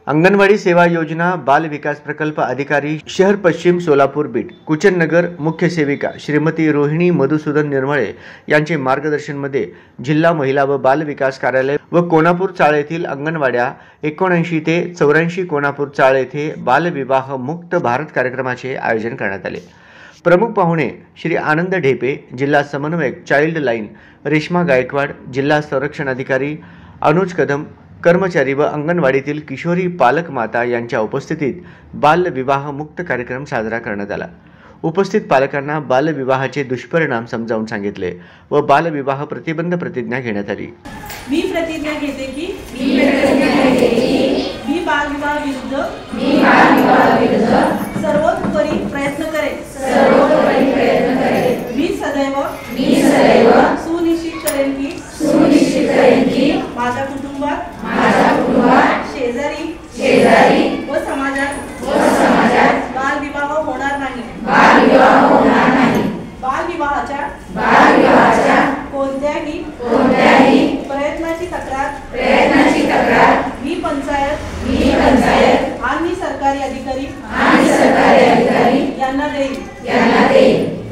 अंगणवाड़ी सेवा योजना बाल विकास प्रकल्प अधिकारी शहर पश्चिम सोलापूर बीट कुचन नगर मुख्य सेविका श्रीमती रोहिणी मधुसूदन निर्मळे यांचे मार्गदर्शनमध्ये जिल्हा महिला व बाल विकास कार्यालय व कोनापूर चाळ येथील अंगणवाड्या 79 ते 84 कोनापूर चाळ येथे बाल विवाह मुक्त भारत कार्यक्रमाचे आयोजन करण्यात आले। प्रमुख पाहुणे श्री आनंद ढेपे, जिल्हा समन्वयक चाइल्ड लाइन रेश्मा गायकवाड, जिल्हा संरक्षण अधिकारी अनुज कदम, कर्मचारी व अंगणवाडीतील किशोरी पालक माता यांच्या उपस्थितीत बाल विवाह मुक्त कार्यक्रम साजरा करण्यात आला। उपस्थित पालकांना बाल विवाहाचे दुष्परिणाम समजावून सांगितले व बाल विवाह प्रतिबंध प्रतिज्ञा घेण्यात आली। मी प्रतिज्ञा घेते की मी बाल विवाह विरुद्ध सर्वोपरी प्रयत्न करेन। मी सदैव सुनिश्चित करेन की माझ्या कुटुंबात शेजारी व समाजात बाल विवाह होणार नाही। बाल विवाहाच्या कोणत्याही प्रयत्नाची तक्रार मी पंचायत आणि सरकारी अधिकारी यांना देईल।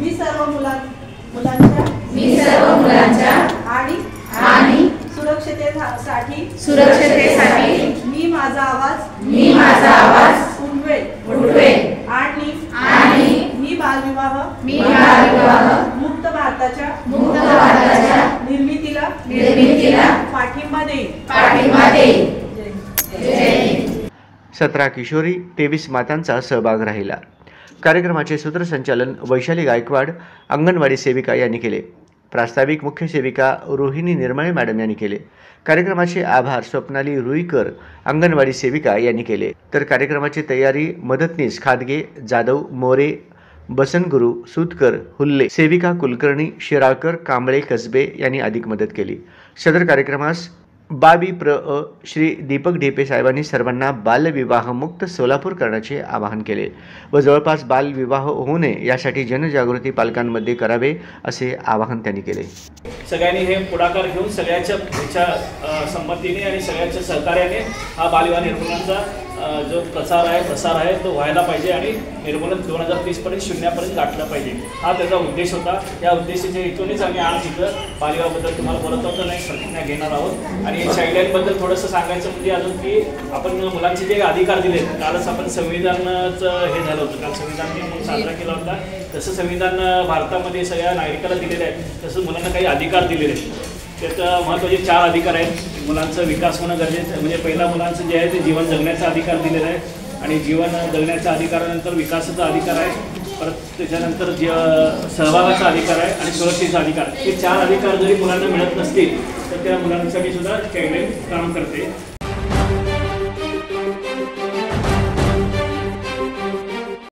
मी सर्व मुलांच्या आणि सुरक्षतेसाठी मी माझा आवाज उठवेल आणि मी बाल विवाह मुक्त भारताच्या निर्मितीला पाठिंबा देईल। 17 किशोरी 23 मातांचा सहभाग राहिला। कार्यक्रमाचे सूत्रसंचालन वैशाली गायकवाड अंगणवाडी सेविका यांनी केले। प्रास्ताविक मुख्य सेविका रोहिणी निर्मळे मॅडम यांनी केले। कार्यक्रमाचे आभार स्वप्नाली रुईकर अंगणवाडी सेविका यांनी केले। तर कार्यक्रमाची तयारी मदतनीस खादगे, जाधव, मोरे, बसनगुरु, सूतकर, हुल्ले, सेविका कुलकर्णी, शिराळकर, कांबळे, कसबे यांनी अधिक मदत केली। सदर कार्यक्रमास बाबी श्री दीपक ढेपे साहेबांनी सर्वांना बालविवाह मुक्त सोलापूर करण्याचे आवाहन केले व जवळपास बालविवाह होऊ नये यासाठी जनजागृती पालकांमध्ये करावे असे आवाहन त्यांनी केले। सगळ्यांनी हे पुढाकार घेऊन सगळ्याच्या संमतीने आणि सगळ्याच्या सहकार्याने हा बालविवाह निर्मूलनाचा जो प्रसार आहे तो व्हायला पाहिजे आणि निर्मूलन 2030 पर्यंत शून्यापर्यंत गाठलं पाहिजे, हा त्याचा उद्देश होता। या उद्देशाच्या हेतूनेच आम्ही आज इथं बालविवाहाबद्दल तुम्हाला बोलत होतो नाही प्रतिज्ञा घेणार आहोत। आणि चाइल्ड लाईनबद्दल थोडंसं सांगायचं म्हणजे अजून की आपण मुलांचे जे अधिकार दिले, कालच आपण संविधानाचं हे झालं होतं, काल संविधान दिन साजरा केला होता। तसं संविधान भारतामध्ये सगळ्या नागरिकाला दिलेलं आहे, तसं मुलांना काही अधिकार दिलेले आहेत। त्याचं महत्त्वाचे 4 अधिकार आहेत। मुलांचा विकास होणं गरजेचं म्हणजे पहिला मुलांचं जे आहे ते जीवन जगण्याचा अधिकार दिलेला आहे आणि जीवन जगण्याच्या अधिकारानंतर विकासाचा अधिकार आहे, परत त्याच्यानंतर सहभागाचा अधिकार आहे आणि सुरक्षेचा अधिकार। हे 4 अधिकार जरी मुलांना मिळत नसतील तर त्या मुलांसाठी सुद्धा चाइल्ड लाईन काम करते।